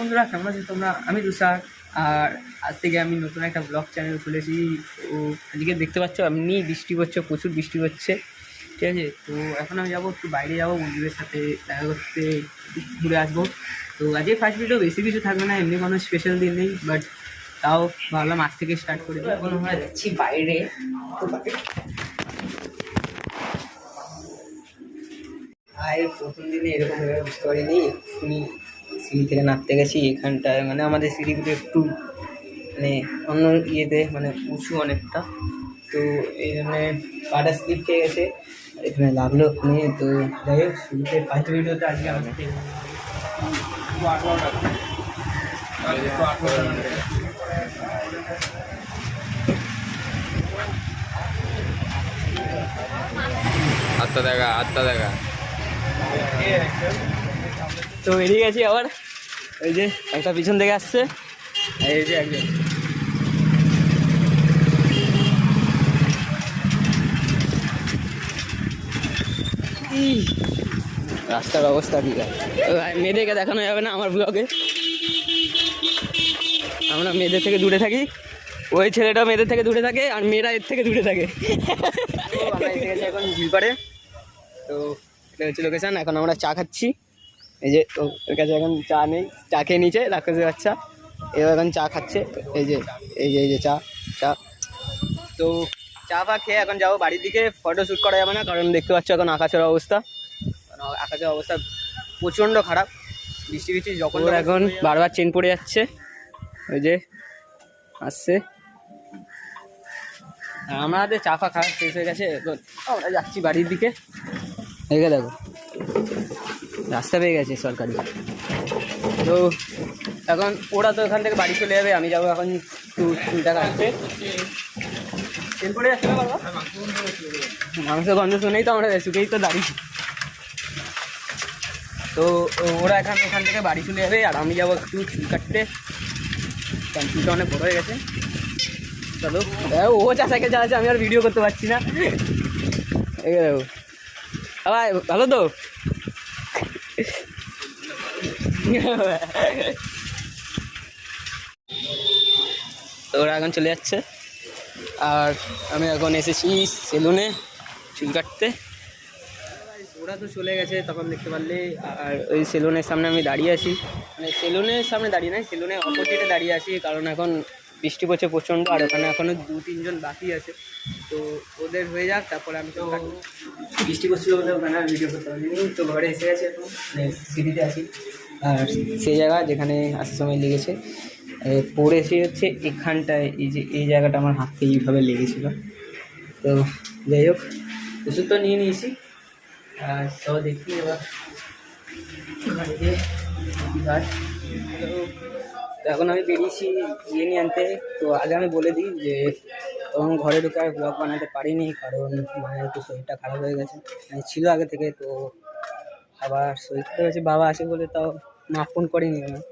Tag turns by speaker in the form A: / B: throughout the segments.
A: বন্ধুরা, কেমন আছো তোমরা? আমি তুষার। আর আজ থেকে আমি নতুন একটা ব্লগ চ্যানেল খুলেছি। তো আজকে দেখতে পাচ্ছ এমনি বৃষ্টি পড়ছে, প্রচুর বৃষ্টি হচ্ছে, ঠিক আছে। তো এখন আমি যাবো একটু বাইরে, যাবো বন্ধুদের সাথে দেখা করতে, ঘুরে আসবো। তো আজকে ফার্স্ট ভিডিও, বেশি কিছু থাকবে না, এমনি কোনো স্পেশাল দিন নেই, বাট তাও ভাবলাম আজ থেকে স্টার্ট করে দিই। এখন আমরা যাচ্ছি বাইরে। তো আর প্রথম দিনে এরকম বুঝতে পারিনি, এক্ষুনি সিঁড়ি থেকে নামতে গেছি। এখানটায় মানে আমাদের সিঁড়িগুলো একটু মানে অন্য ইয়েতে মানে উঁচু অনেকটা, তো এই জন্যে পাটা স্লিপ খেয়ে গেছে, এখানে লাগলো ওখানে। তো যাই হোক, শুরুতে ফার্স্ট ভিডিওতে আজকে আমাকে
B: আত্মা দেখা
A: তো বেরিয়ে গেছি আবার। এই যে একটা পিছন থেকে আসছে, এই যে একজন। রাস্তার অবস্থা ঠিক আছে, মেয়েদেরকে দেখানো যাবে না আমার ব্লগে, আমরা মেয়েদের থেকে দূরে থাকি। ওই ছেলেটা মেয়েদের থেকে দূরে থাকে আর মেয়েরা এর থেকে দূরে থাকে। আমরা এসে গেছি এখন ঝিলপাড়ে। তো এটা হচ্ছে লোকেশান। এখন আমরা চা খাচ্ছি। এই যে ওর কাছে এখন চা নেই, চা খেয়ে নিচে রাক্ষসের বাচ্চা, এবার এখন চা খাচ্ছে। এই যে চা চা। তো চা ফা খেয়ে এখন যাবো বাড়ির দিকে। ফটো শ্যুট করা যাবে না, কারণ দেখতে পাচ্ছ এখন আকাশের অবস্থা, আকাশের অবস্থা প্রচণ্ড খারাপ, বৃষ্টি বৃষ্টি যখন এখন বারবার চেন পড়ে যাচ্ছে। ওই যে আসছে, আমাদের চা ফা খাওয়া শেষ হয়ে গেছে, আমরা যাচ্ছি বাড়ির দিকে। এগিয়ে দেখো রাস্তা পেয়ে গেছে সরকারি। তো এখন ওরা তো এখান থেকে বাড়ি চলে যাবে, আমি যাবো এখন একটু চুলটা কাটতে। চেন পড়ে যাচ্ছে না বাবা, মাংসের গন্ধ শুনেই তো আমরা শুকেই তো দাঁড়িয়েছি। তো ওরা এখান থেকে বাড়ি চলে যাবে, আর আমি যাবো একটু চুল কাটতে, কারণ চুলটা অনেক বড় হয়ে গেছে। চলো, ও সাইকেল চালাচ্ছে, আমি আর ভিডিও করতে পারছি না। ভাই ভালো তো? তো ওরা এখন চলে যাচ্ছে, আর আমি এখন এসেছি সেলুনে চুল কাটতে। ওরা তো চলে গেছে তখন দেখতে পারলে, আর ওই সেলুনের সামনে আমি দাঁড়িয়ে আছি, মানে সেলুনের সামনে দাঁড়িয়ে নাই, সেলুনের অপোজিটে দাঁড়িয়ে আছি, কারণ এখন বৃষ্টি পড়ছে প্রচণ্ড, আর ওখানে এখনও 2-3 জন বাকি আছে। তো ওদের হয়ে যাক, তারপরে আমি তো বৃষ্টি পড়ছিল বলে ওখানে আর ভিডিও করতে পারিনি। তো ঘরে এসে গেছে, এখন মানে সিটিতে আছি, আর সেই জায়গা যেখানে আসার সময় লেগেছে পড়েছি হচ্ছে এখানটায়, এই জায়গাটা আমার হাতকে এইভাবে লেগেছিল। তো যাই হোক, ওষুধ তো নিয়ে নিয়েছি, আর সব দেখি এবার বাড়িতে কী হয়। তো এখন আমি বেরিয়েছি ইয়ে নিয়ে আনতে। তো আগে আমি বলে দিই যে তখন ঘরে ঢুকে আর ব্লগ বানাতে পারিনি, কারণ মায়ের একটু শরীরটা খারাপ হয়ে গেছে, মানে ছিল আগে থেকে। তো আবার শরীর খারাপ হয়েছে, বাবা আসে বলে তাও মা ফোন করেনি আমার।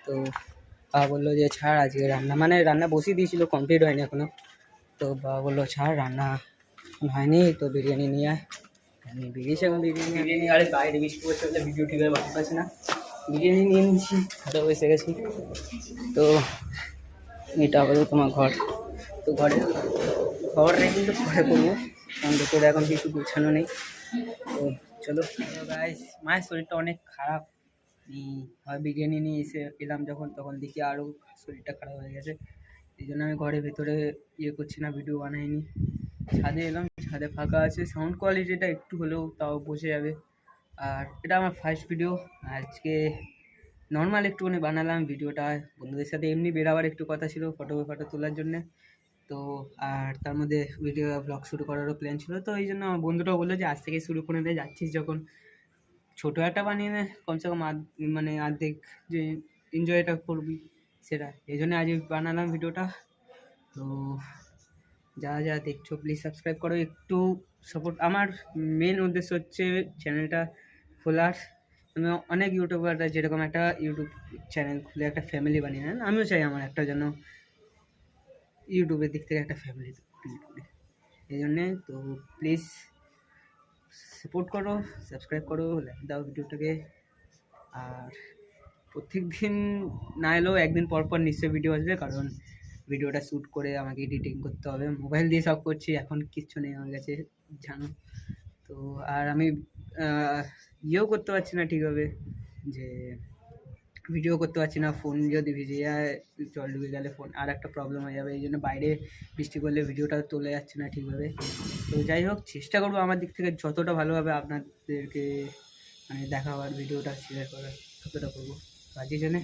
A: তো বাবা বললো যে ছাড়, আজকে রান্না বসিয়ে দিয়েছিল, কমপ্লিট হয়নি এখনও। তো বাবা বললো ছাড়, রান্না হয়নি, তো বিরিয়ানি নিয়ে আয়। আমি বেরিয়েছি এখন বিরিয়ানি, আরে বাইরে বৃষ্টি পড়ছে বলে ভিডিও ঠিকভাবে বানাতে পারছি না। বিরিয়ানি নিয়ে নিচ্ছি, খাটেও এসে গেছি। তো এটা হলো তোমার ঘর। তো ঘর নেই, কিন্তু পরে করবো, কারণ দুপুরে এখন কিছু গুছানো নেই। তো চলো গাইস, মায়ের শরীরটা অনেক খারাপ। হয় বিরিয়ানি নিয়ে এসে পেলাম যখন, তখন দেখি আরও শরীরটা খারাপ হয়ে গেছে। এই জন্য আমি ঘরের ভেতরে ইয়ে করছি না, ভিডিও বানাইনি। ছাদে এলাম, ছাদে ফাঁকা আছে, সাউন্ড কোয়ালিটিটা একটু হলেও তাও বসে যাবে। আর এটা আমার ফার্স্ট ভিডিও, আজকে নর্মাল একটুখানি বানালাম ভিডিওটা। বন্ধুদের সাথে এমনি বেরাবার একটু কথা ছিল, ফটো তোলার জন্যে। তো আর তার মধ্যে ভিডিও ব্লগ শুরু করারও প্ল্যান ছিল। তো এই জন্য আমার বন্ধুটাও বললো যে আজ থেকে শুরু করে দে, যাচ্ছিস যখন ছোটো একটা বানিয়ে নে, কমসে কম মানে অর্ধেক যে এনজয়টা করবি সেটা। এই জন্য আজ বানালাম ভিডিওটা। তো যা দেখছো প্লিজ সাবস্ক্রাইব করো, একটু সাপোর্ট। আমার মেন উদ্দেশ্য হচ্ছে চ্যানেলটা খোলার। আমি অনেক ইউটিউবাররা যেরকম একটা ইউটিউব চ্যানেল খুলে একটা ফ্যামিলি বানিয়ে নেন, আমিও চাই আমার একটা যেন ইউটিউবের দিক থেকে একটা ফ্যামিলি তৈরি করি। এই জন্যে তো প্লিজ সাপোর্ট করো, সাবস্ক্রাইব করো, লাইক দাও ভিডিওটাকে। আর প্রত্যেক দিন না এলেও একদিন পর পর নিশ্চয়ই ভিডিও আসবে, কারণ ভিডিওটা শ্যুট করে আমাকে এডিটিং করতে হবে। মোবাইল দিয়ে সব করছি, এখন কিচ্ছু নেই আমার কাছে, জানো তো। আর আমি ইয়েও করতে পারছি না ঠিকভাবে, যে ভিডিও করতে পারছি না। ফোন যদি ভিজে যায়, জল ঢুকে গেলে ফোন আর একটা প্রবলেম হয়ে যাবে, এই জন্য বাইরে বৃষ্টি করলে ভিডিওটা তোলা যাচ্ছে না ঠিকভাবে। তো যাই হোক, চেষ্টা করবো আমার দিক থেকে যতটা ভালোভাবে আপনাদেরকে মানে দেখাবার, ভিডিওটা শেয়ার করার, ততটা করবো। রাজি জেনে